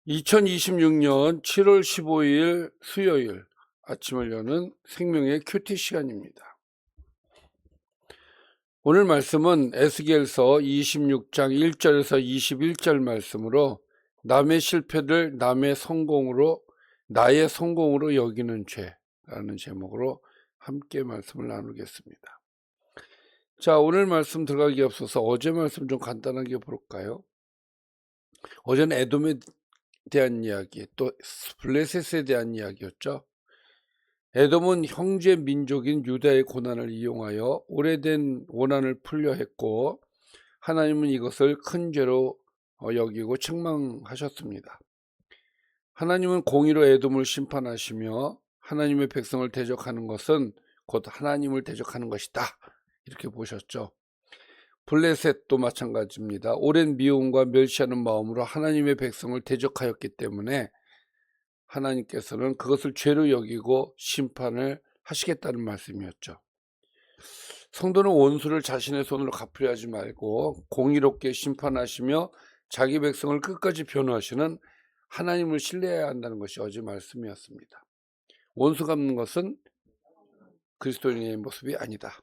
2026년 7월 15일 수요일 아침을 여는 생명의 큐티 시간입니다. 오늘 말씀은 에스겔서 26장 1절에서 21절 말씀으로 남의 실패를 나의 성공으로 여기는 죄라는 제목으로 함께 말씀을 나누겠습니다. 자, 오늘 말씀 들어가기 앞서서 어제 말씀 좀 간단하게 볼까요? 어제는 에돔에 대한 이야기, 또 블레셋에 대한 이야기였죠. 에돔은 형제 민족인 유다의 고난을 이용하여 오래된 원한을 풀려 했고, 하나님은 이것을 큰 죄로 여기고 책망하셨습니다. 하나님은 공의로 에돔을 심판하시며 하나님의 백성을 대적하는 것은 곧 하나님을 대적하는 것이다, 이렇게 보셨죠. 블레셋도 마찬가지입니다. 오랜 미움과 멸시하는 마음으로 하나님의 백성을 대적하였기 때문에 하나님께서는 그것을 죄로 여기고 심판을 하시겠다는 말씀이었죠. 성도는 원수를 자신의 손으로 갚으려 하지 말고 공의롭게 심판하시며 자기 백성을 끝까지 변호하시는 하나님을 신뢰해야 한다는 것이 어제 말씀이었습니다. 원수 갚는 것은 그리스도인의 모습이 아니다.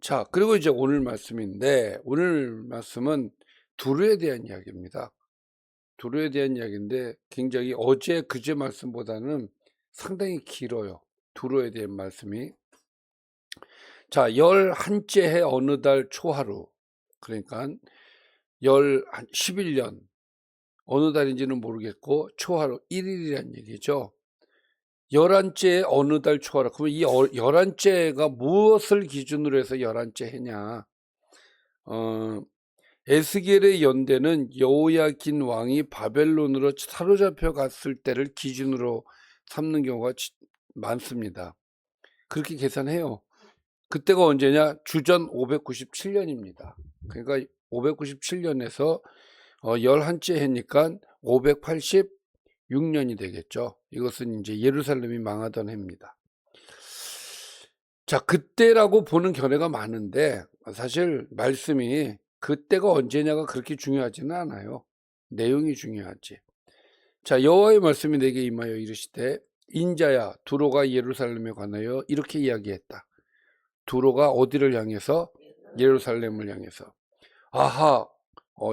자, 그리고 이제 오늘 말씀인데, 오늘 말씀은 두루에 대한 이야기입니다. 두루에 대한 이야기인데 굉장히 어제 그제 말씀보다는 상당히 길어요. 두루에 대한 말씀이. 자, 11째 해 어느 달 초하루, 그러니까 11년 어느 달인지는 모르겠고 초하루 1일이란 얘기죠. 11째 어느 달 초하루. 그러면 이 11째가 무엇을 기준으로 해서 11째 해냐? 에스겔의 연대는 여호야긴 왕이 바벨론으로 사로잡혀 갔을 때를 기준으로 삼는 경우가 많습니다. 그렇게 계산해요. 그때가 언제냐? 주전 597년입니다. 그러니까 597년에서 11째 해니까 586년이 되겠죠. 이것은 이제 예루살렘이 망하던 해입니다. 자, 그때라고 보는 견해가 많은데 사실 말씀이 그때가 언제냐가 그렇게 중요하지는 않아요. 내용이 중요하지. 자, 여호와의 말씀이 내게 임하여 이르시되 인자야, 두로가 예루살렘에 관하여 이렇게 이야기했다. 두로가 어디를 향해서? 예루살렘을 향해서. 아하,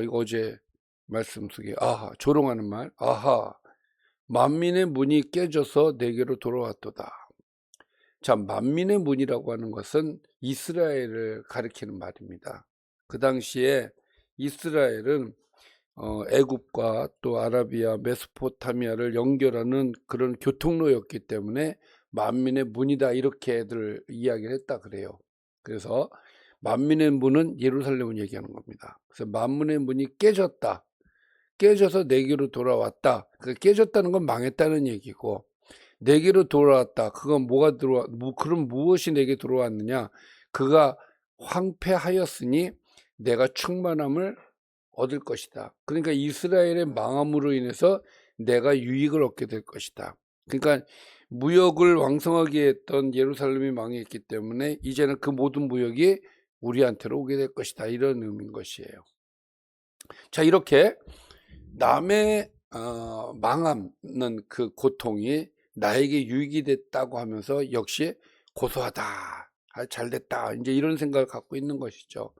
이거 어제 말씀 속에 아하, 조롱하는 말. 아하, 만민의 문이 깨져서 내게로 돌아왔도다. 자, 만민의 문이라고 하는 것은 이스라엘을 가리키는 말입니다. 그 당시에 이스라엘은 애굽과 또 아라비아, 메소포타미아를 연결하는 그런 교통로였기 때문에 만민의 문이다, 이렇게들 이야기를 했다 그래요. 그래서 만민의 문은 예루살렘을 얘기하는 겁니다. 그래서 만민의 문이 깨졌다, 깨져서 내게로 돌아왔다. 그 깨졌다는 건 망했다는 얘기고, 내게로 돌아왔다, 그건 그럼 무엇이 내게 들어왔느냐? 그가 황폐하였으니 내가 충만함을 얻을 것이다. 그러니까 이스라엘의 망함으로 인해서 내가 유익을 얻게 될 것이다. 그러니까 무역을 왕성하게 했던 예루살렘이 망했기 때문에 이제는 그 모든 무역이 우리한테로 오게 될 것이다, 이런 의미인 것이에요. 자, 이렇게 남의 망하는 그 고통이 나에게 유익이 됐다고 하면서 역시 고소하다, 잘됐다, 이제 이런 생각을 갖고 있는 것이죠.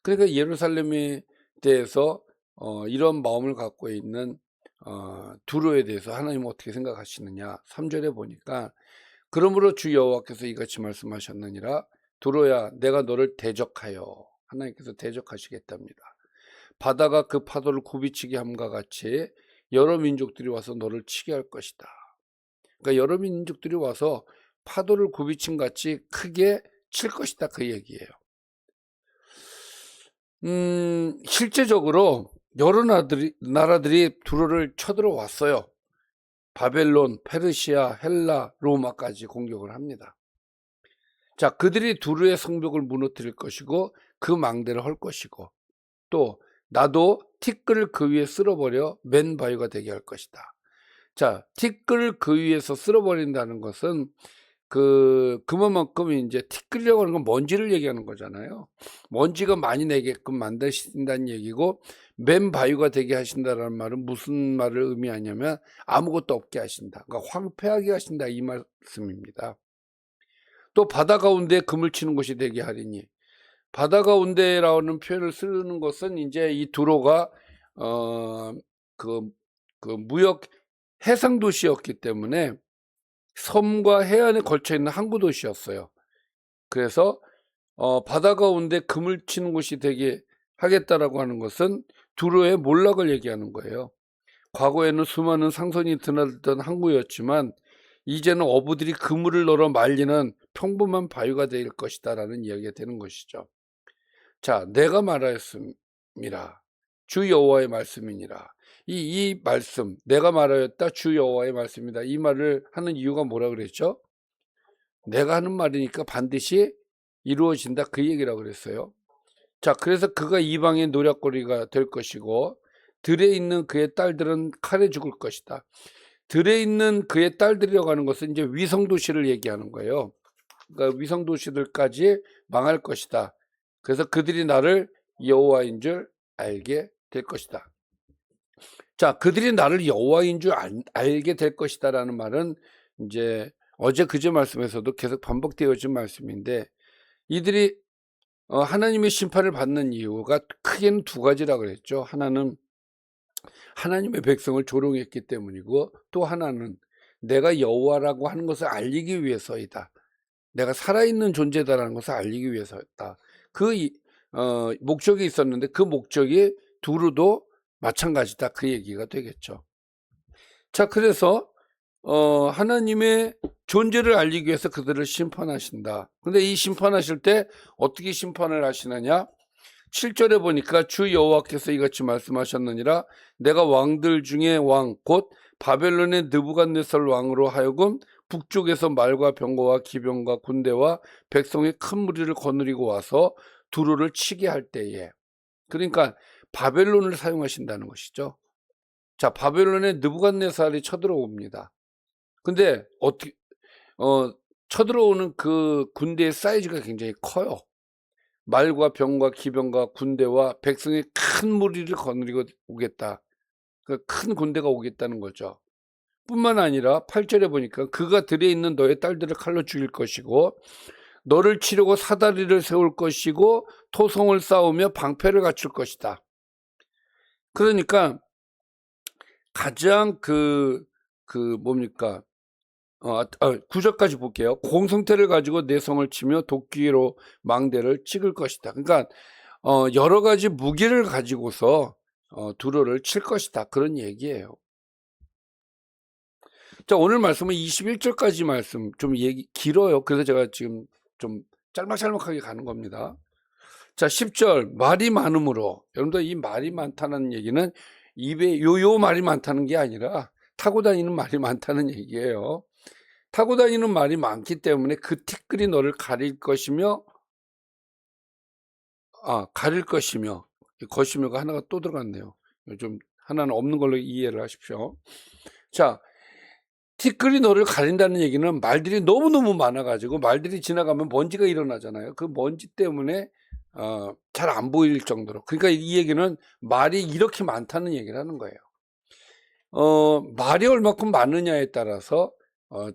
그러니까 예루살렘에 대해서 이런 마음을 갖고 있는 두로에 대해서 하나님은 어떻게 생각하시느냐? 3절에 보니까 그러므로 주 여호와께서 이같이 말씀하셨느니라. 두로야, 내가 너를 대적하여, 하나님께서 대적하시겠답니다. 바다가 그 파도를 굽이치게 함과 같이 여러 민족들이 와서 너를 치게 할 것이다. 그러니까 여러 민족들이 와서 파도를 굽이친 같이 크게 칠 것이다, 그 얘기예요. 실제적으로 여러 나라들이 두로를 쳐들어왔어요. 바벨론, 페르시아, 헬라, 로마까지 공격을 합니다. 자, 그들이 두로의 성벽을 무너뜨릴 것이고 그 망대를 헐 것이고, 또 나도 티끌을 그 위에 쓸어버려 맨 바위가 되게 할 것이다. 자, 티끌을 그 위에서 쓸어버린다는 것은 그만큼 이제 티끌이라고 하는 건 먼지를 얘기하는 거잖아요. 먼지가 많이 내게끔 만드신다는 얘기고, 맨바위가 되게 하신다라는 말은 무슨 말을 의미하냐면 아무것도 없게 하신다. 그러니까 황폐하게 하신다 이 말씀입니다. 또 바다 가운데 금을 치는 곳이 되게 하리니, 바다 가운데라는 표현을 쓰는 것은 이제 이 두로가 그, 그 무역 해상 도시였기 때문에 섬과 해안에 걸쳐 있는 항구 도시였어요. 그래서 바다 가운데 금을 치는 곳이 되게 하겠다라고 하는 것은 두로의 몰락을 얘기하는 거예요. 과거에는 수많은 상선이 드나들던 항구였지만 이제는 어부들이 그물을 널어 말리는 평범한 바위가 될 것이다라는 이야기가 되는 것이죠. 자, 내가 말하였습니다. 주 여호와의 말씀이니라. 이 말씀, 내가 말하였다 주 여호와의 말씀이다. 이 말을 하는 이유가 뭐라 그랬죠? 내가 하는 말이니까 반드시 이루어진다 그 얘기라고 그랬어요. 자, 그래서 그가 이방의 노략거리가 될 것이고 들에 있는 그의 딸들은 칼에 죽을 것이다. 들에 있는 그의 딸들이라고 하는 것은 이제 위성도시를 얘기하는 거예요. 그러니까 위성도시들까지 망할 것이다. 그래서 그들이 나를 여호와인 줄 알게 될 것이다. 자, 그들이 나를 여호와인 줄 알게 될 것이다라는 말은 이제 어제 그제 말씀에서도 계속 반복되어진 말씀인데, 이들이 하나님의 심판을 받는 이유가 크게는 두 가지라 그랬죠. 하나는 하나님의 백성을 조롱했기 때문이고, 또 하나는 내가 여호와라고 하는 것을 알리기 위해서이다. 내가 살아있는 존재다라는 것을 알리기 위해서였다. 그 목적이 있었는데 그 목적이 두루도 마찬가지다 그 얘기가 되겠죠. 자, 그래서 하나님의 존재를 알리기 위해서 그들을 심판하신다. 근데 이 심판하실 때 어떻게 심판을 하시느냐? 7절에 보니까 주 여호와께서 이같이 말씀하셨느니라. 내가 왕들 중에 왕 곧 바벨론의 느부갓네살 왕으로 하여금 북쪽에서 말과 병거와 기병과 군대와 백성의 큰 무리를 거느리고 와서 두루를 치게 할 때에, 그러니까 바벨론을 사용하신다는 것이죠. 자, 바벨론의 느부갓네살이 쳐들어옵니다. 근데 어떻게 쳐들어오는 그 군대의 사이즈가 굉장히 커요. 말과 병과 기병과 군대와 백성의 큰 무리를 거느리고 오겠다. 그 큰 군대가 오겠다는 거죠. 뿐만 아니라 8절에 보니까 그가 들에 있는 너의 딸들을 칼로 죽일 것이고 너를 치려고 사다리를 세울 것이고 토성을 쌓으며 방패를 갖출 것이다. 그러니까 가장 뭡니까? 9절까지 볼게요. 공성태를 가지고 내 성을 치며 도끼로 망대를 찍을 것이다. 그러니까 여러 가지 무기를 가지고서 두로를 칠 것이다. 그런 얘기예요. 자, 오늘 말씀은 21절까지 말씀 좀 길어요. 그래서 제가 지금 좀 짤막짤막하게 가는 겁니다. 자, 10절 말이 많음으로, 여러분들 이 말이 많다는 얘기는 입에 요 말이 많다는 게 아니라 타고 다니는 말이 많다는 얘기예요. 타고 다니는 말이 많기 때문에 그 티끌이 너를 가릴 것이며 것이며가 하나가 또 들어갔네요. 좀 하나는 없는 걸로 이해를 하십시오. 자, 티끌이 너를 가린다는 얘기는 말들이 너무너무 많아가지고 말들이 지나가면 먼지가 일어나잖아요. 그 먼지 때문에 잘 안 보일 정도로. 그러니까 이 얘기는 말이 이렇게 많다는 얘기를 하는 거예요. 말이 얼마큼 많으냐에 따라서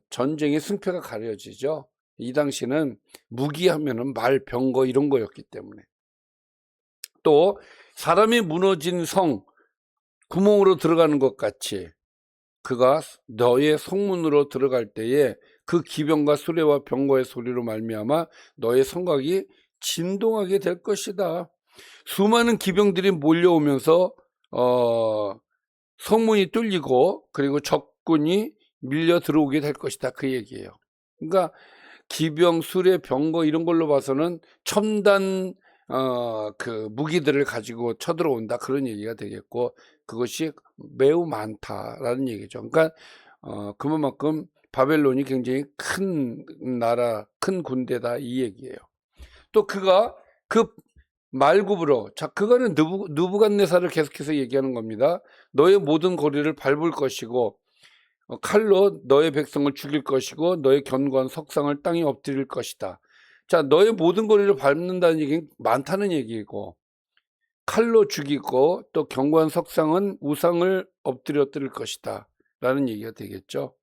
전쟁의 승패가 가려지죠. 이 당시는 무기하면은 말, 병거 이런 거였기 때문에. 또 사람이 무너진 성 구멍으로 들어가는 것 같이 그가 너의 성문으로 들어갈 때에 그 기병과 수레와 병거의 소리로 말미암아 너의 성곽이 진동하게 될 것이다. 수많은 기병들이 몰려오면서 성문이 뚫리고 그리고 적군이 밀려 들어오게 될 것이다. 그 얘기예요. 그러니까 기병, 수레, 병거 이런 걸로 봐서는 첨단 그 무기들을 가지고 쳐들어온다. 그런 얘기가 되겠고 그것이 매우 많다라는 얘기죠. 그러니까 그만큼 바벨론이 굉장히 큰 나라, 큰 군대다 이 얘기예요. 또 그가 그 말굽으로, 자, 그거는 느부갓네살을 계속해서 얘기하는 겁니다. 너의 모든 거리를 밟을 것이고 칼로 너의 백성을 죽일 것이고 너의 견고한 석상을 땅에 엎드릴 것이다. 자, 너의 모든 거리를 밟는다는 얘기는 많다는 얘기고 칼로 죽이고 또 견고한 석상은 우상을 엎드려뜨릴 것이다 라는 얘기가 되겠죠.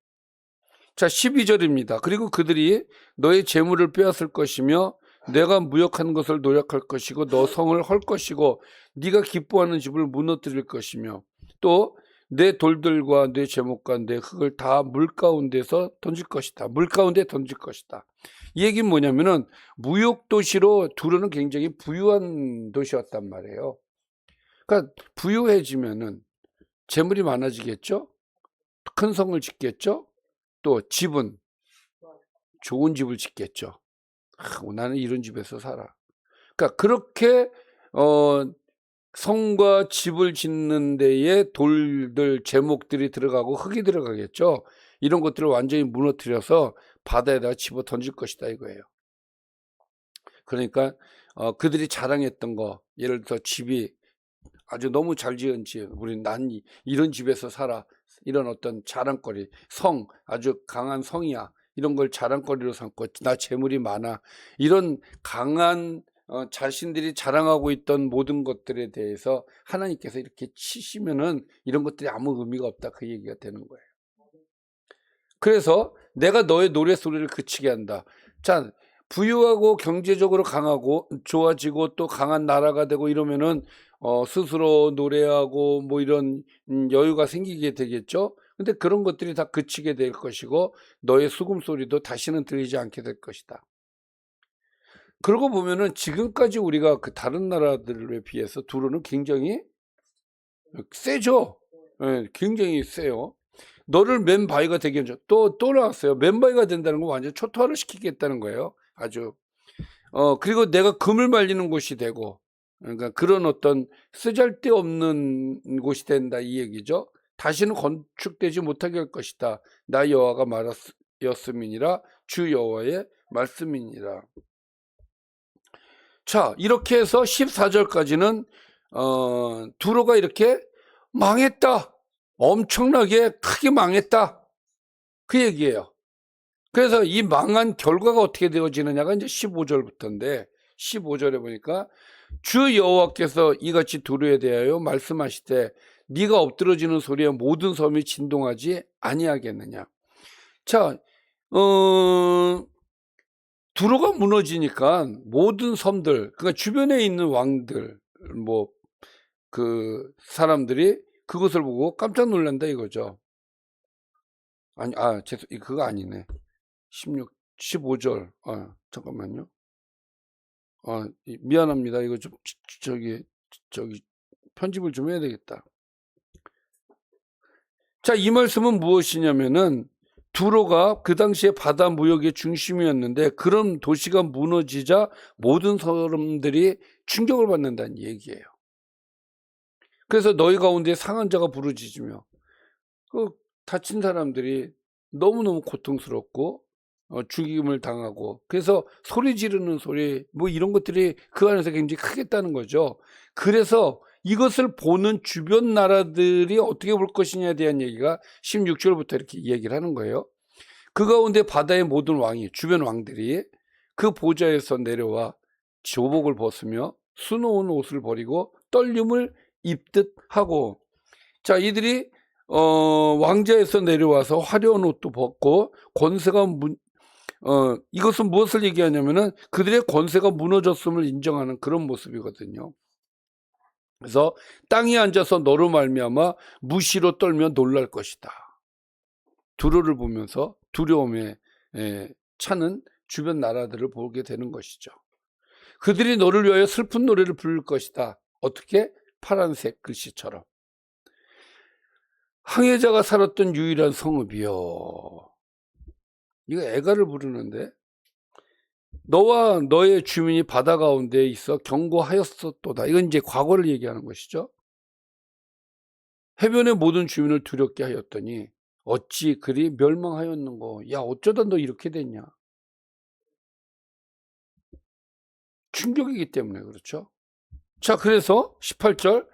자, 12절입니다. 그리고 그들이 너의 재물을 빼앗을 것이며 내가 무역한 것을 노력할 것이고 너 성을 헐 것이고 네가 기뻐하는 집을 무너뜨릴 것이며 또 내 돌들과 내 제목과 내 흙을 다 물 가운데서 던질 것이다. 물 가운데 던질 것이다. 이 얘기는 뭐냐면은 무역 도시로 두로는 굉장히 부유한 도시였단 말이에요. 그러니까 부유해지면은 재물이 많아지겠죠. 큰 성을 짓겠죠. 또 집은 좋은 집을 짓겠죠. 나는 이런 집에서 살아. 그러니까 그렇게 성과 집을 짓는 데에 돌들, 제목들이 들어가고 흙이 들어가겠죠. 이런 것들을 완전히 무너뜨려서 바다에다 집어 던질 것이다 이거예요. 그러니까 그들이 자랑했던 거, 예를 들어 집이 아주 너무 잘 지은 집, 난 이런 집에서 살아, 이런 어떤 자랑거리, 성, 아주 강한 성이야, 이런 걸 자랑거리로 삼고 나 재물이 많아, 이런 강한 자신들이 자랑하고 있던 모든 것들에 대해서 하나님께서 이렇게 치시면은 이런 것들이 아무 의미가 없다, 그 얘기가 되는 거예요. 그래서 내가 너의 노래소리를 그치게 한다. 자, 부유하고 경제적으로 강하고 좋아지고 또 강한 나라가 되고 이러면은 스스로 노래하고 뭐 이런 여유가 생기게 되겠죠. 근데 그런 것들이 다 그치게 될 것이고 너의 수금소리도 다시는 들리지 않게 될 것이다. 그러고 보면은 지금까지 우리가 그 다른 나라들에 비해서 두로는 굉장히 세죠. 예, 굉장히 세요. 너를 맨바위가 되게 해줘. 또 나왔어요. 맨바위가 된다는 건 완전 초토화를 시키겠다는 거예요. 아주. 그리고 내가 금을 말리는 곳이 되고, 그러니까 그런 어떤 쓰잘데없는 곳이 된다 이 얘기죠. 다시는 건축되지 못하게 할 것이다. 나 여호와가 말하였음이니라. 주 여호와의 말씀이니라. 자, 이렇게 해서 14절까지는 두로가 이렇게 망했다. 엄청나게 크게 망했다. 그 얘기예요. 그래서 이 망한 결과가 어떻게 되어지느냐가 이제 15절부터인데 15절에 보니까 주 여호와께서 이같이 두로에 대하여 말씀하시되 네가 엎드러지는 소리에 모든 섬이 진동하지 아니하겠느냐. 자, 두로가 무너지니까 모든 섬들, 그러니까 주변에 있는 왕들, 뭐 그 사람들이 그것을 보고 깜짝 놀란다 이거죠. 아니, 그거 아니네. 15절. 잠깐만요. 미안합니다. 이거 좀, 저기, 편집을 좀 해야 되겠다. 자, 이 말씀은 무엇이냐면은, 두로가 그 당시에 바다 무역의 중심이었는데, 그런 도시가 무너지자 모든 사람들이 충격을 받는다는 얘기예요. 그래서 너희 가운데 상한 자가 부르짖으며, 그 다친 사람들이 너무너무 고통스럽고 죽임을 당하고 그래서 소리 지르는 소리 뭐 이런 것들이 그 안에서 굉장히 크겠다는 거죠. 그래서 이것을 보는 주변 나라들이 어떻게 볼 것이냐에 대한 얘기가 16절부터 이렇게 얘기를 하는 거예요. 그 가운데 바다의 모든 왕이 주변 왕들이 그 보좌에서 내려와 조복을 벗으며 수놓은 옷을 버리고 떨림을 입듯 하고 자 이들이 왕자에서 내려와서 화려한 옷도 벗고 권세가 이것은 무엇을 얘기하냐면은 그들의 권세가 무너졌음을 인정하는 그런 모습이거든요. 그래서 땅에 앉아서 너로 말미암아 무시로 떨며 놀랄 것이다. 두로를 보면서 두려움에 차는 주변 나라들을 보게 되는 것이죠. 그들이 너를 위하여 슬픈 노래를 부를 것이다. 어떻게? 파란색 글씨처럼. 항해자가 살았던 유일한 성읍이요. 이거 애가를 부르는데 너와 너의 주민이 바다 가운데 있어 경고하였었도다. 이건 이제 과거를 얘기하는 것이죠. 해변의 모든 주민을 두렵게 하였더니 어찌 그리 멸망하였는고. 야 어쩌다 너 이렇게 됐냐. 충격이기 때문에 그렇죠. 자 그래서 18절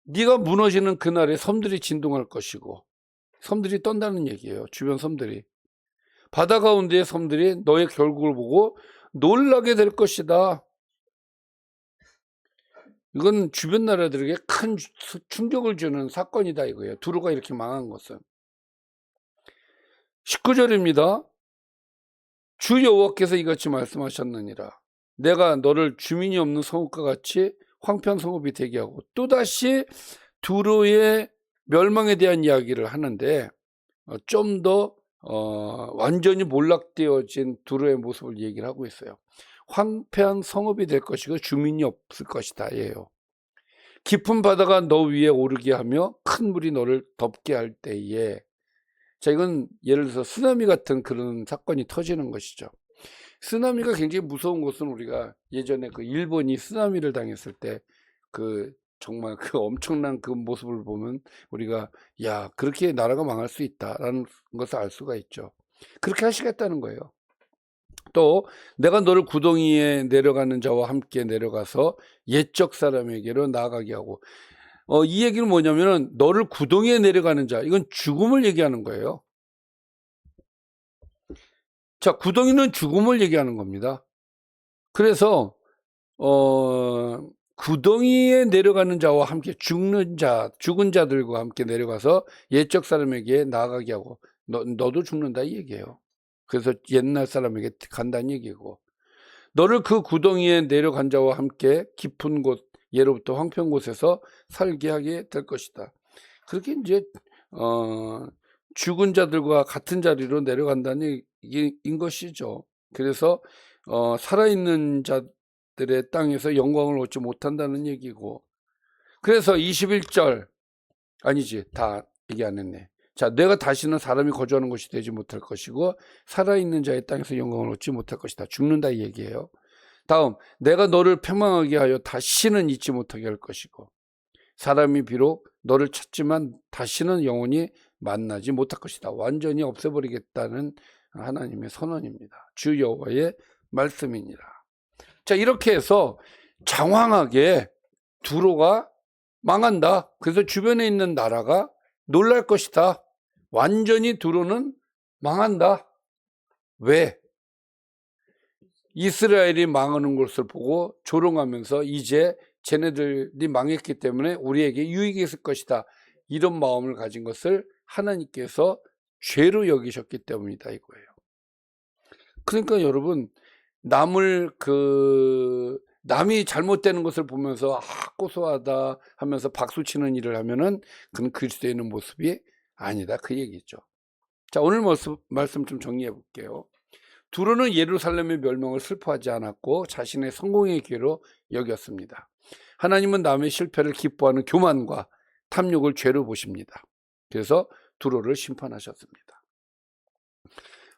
네가 무너지는 그날에 섬들이 진동할 것이고 섬들이 떤다는 얘기예요. 주변 섬들이. 바다 가운데의 섬들이 너의 결국을 보고 놀라게 될 것이다. 이건 주변 나라들에게 큰 충격을 주는 사건이다 이거예요. 두로가 이렇게 망한 것은. 19절입니다. 주 여호와께서 이같이 말씀하셨느니라. 내가 너를 주민이 없는 성읍과 같이 황폐한 성읍이 되게 하고, 또다시 두로의 멸망에 대한 이야기를 하는데 좀 더 완전히 몰락되어진 두로의 모습을 얘기를 하고 있어요. 황폐한 성읍이 될 것이고 주민이 없을 것이다 예요. 깊은 바다가 너 위에 오르게 하며 큰 물이 너를 덮게 할 때에, 자, 이건 예를 들어서 쓰나미 같은 그런 사건이 터지는 것이죠. 쓰나미가 굉장히 무서운 것은 우리가 예전에 그 일본이 쓰나미를 당했을 때 정말 그 엄청난 그 모습을 보면 우리가 야, 그렇게 나라가 망할 수 있다라는 것을 알 수가 있죠. 그렇게 하시겠다는 거예요. 또 내가 너를 구덩이에 내려가는 자와 함께 내려가서 옛적 사람에게로 나아가게 하고, 이 얘기는 뭐냐면은 너를 구덩이에 내려가는 자, 이건 죽음을 얘기하는 거예요. 자, 구덩이는 죽음을 얘기하는 겁니다. 그래서 구덩이에 내려가는 자와 함께 죽은 자들과 함께 내려가서 옛적 사람에게 나아가게 하고, 너도 죽는다 이 얘기예요. 그래서 옛날 사람에게 간다는 얘기고, 너를 그 구덩이에 내려간 자와 함께 깊은 곳, 예로부터 황폐한 곳에서 살게 하게 될 것이다. 그렇게 이제 죽은 자들과 같은 자리로 내려간다는 얘기인 것이죠. 그래서 살아있는 자들의 땅에서 영광을 얻지 못한다는 얘기고, 그래서 21절 아니지, 다 얘기 안 했네. 자, 내가 다시는 사람이 거주하는 곳이 되지 못할 것이고 살아있는 자의 땅에서 영광을 얻지 못할 것이다. 죽는다 이 얘기예요. 다음, 내가 너를 패망하게 하여 다시는 잊지 못하게 할 것이고, 사람이 비록 너를 찾지만 다시는 영원히 만나지 못할 것이다. 완전히 없애버리겠다는 하나님의 선언입니다. 주 여호와의 말씀이니라. 자, 이렇게 해서 장황하게 두로가 망한다. 그래서 주변에 있는 나라가 놀랄 것이다. 완전히 두로는 망한다. 왜? 이스라엘이 망하는 것을 보고 조롱하면서 이제 쟤네들이 망했기 때문에 우리에게 유익이 있을 것이다. 이런 마음을 가진 것을 하나님께서 죄로 여기셨기 때문이다 이거예요. 그러니까 여러분, 남이 잘못되는 것을 보면서 고소하다 하면서 박수치는 일을 하면은 그건 그리스도인의 모습이 아니다 그 얘기죠. 자, 오늘 말씀 좀 정리해 볼게요. 두로는 예루살렘의 멸망을 슬퍼하지 않았고 자신의 성공의 기회로 여겼습니다. 하나님은 남의 실패를 기뻐하는 교만과 탐욕을 죄로 보십니다. 그래서 두로를 심판하셨습니다.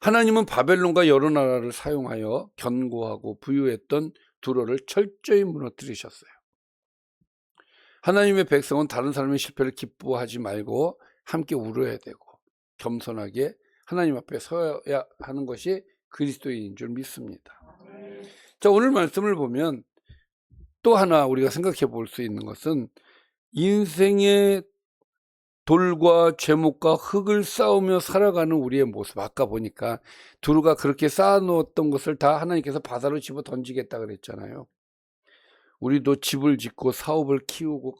하나님은 바벨론과 여러 나라를 사용하여 견고하고 부유했던 두로를 철저히 무너뜨리셨어요. 하나님의 백성은 다른 사람의 실패를 기뻐하지 말고 함께 울어야 되고 겸손하게 하나님 앞에 서야 하는 것이 그리스도인인 줄 믿습니다. 자, 오늘 말씀을 보면 또 하나 우리가 생각해 볼 수 있는 것은 인생의 돌과 죄목과 흙을 쌓으며 살아가는 우리의 모습. 아까 보니까 두루가 그렇게 쌓아놓았던 것을 다 하나님께서 바다로 집어 던지겠다 그랬잖아요. 우리도 집을 짓고 사업을 키우고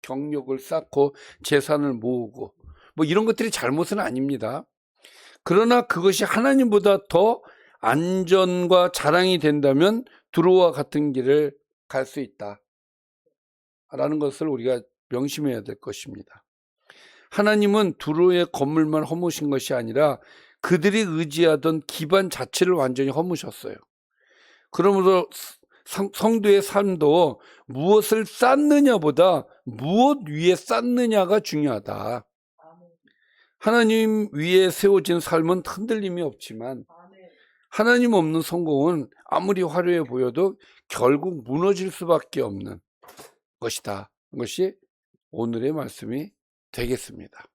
경력을 쌓고 재산을 모으고 뭐 이런 것들이 잘못은 아닙니다. 그러나 그것이 하나님보다 더 안전과 자랑이 된다면 두루와 같은 길을 갈 수 있다 라는 것을 우리가 명심해야 될 것입니다. 하나님은 두루의 건물만 허무신 것이 아니라 그들이 의지하던 기반 자체를 완전히 허무셨어요. 그러므로 성도의 삶도 무엇을 쌓느냐보다 무엇 위에 쌓느냐가 중요하다. 하나님 위에 세워진 삶은 흔들림이 없지만 하나님 없는 성공은 아무리 화려해 보여도 결국 무너질 수밖에 없는 것이다. 그것이 오늘의 말씀이 되겠습니다.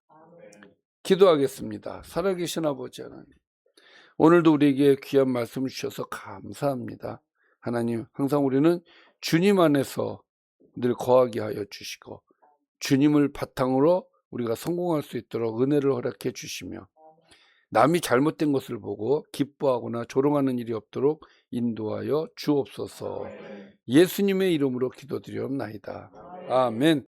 기도하겠습니다. 살아계신 아버지 하나님, 오늘도 우리에게 귀한 말씀을 주셔서 감사합니다. 하나님, 항상 우리는 주님 안에서 늘 거하게 하여 주시고 주님을 바탕으로 우리가 성공할 수 있도록 은혜를 허락해 주시며 남이 잘못된 것을 보고 기뻐하거나 조롱하는 일이 없도록 인도하여 주옵소서. 예수님의 이름으로 기도드리옵나이다. 아멘.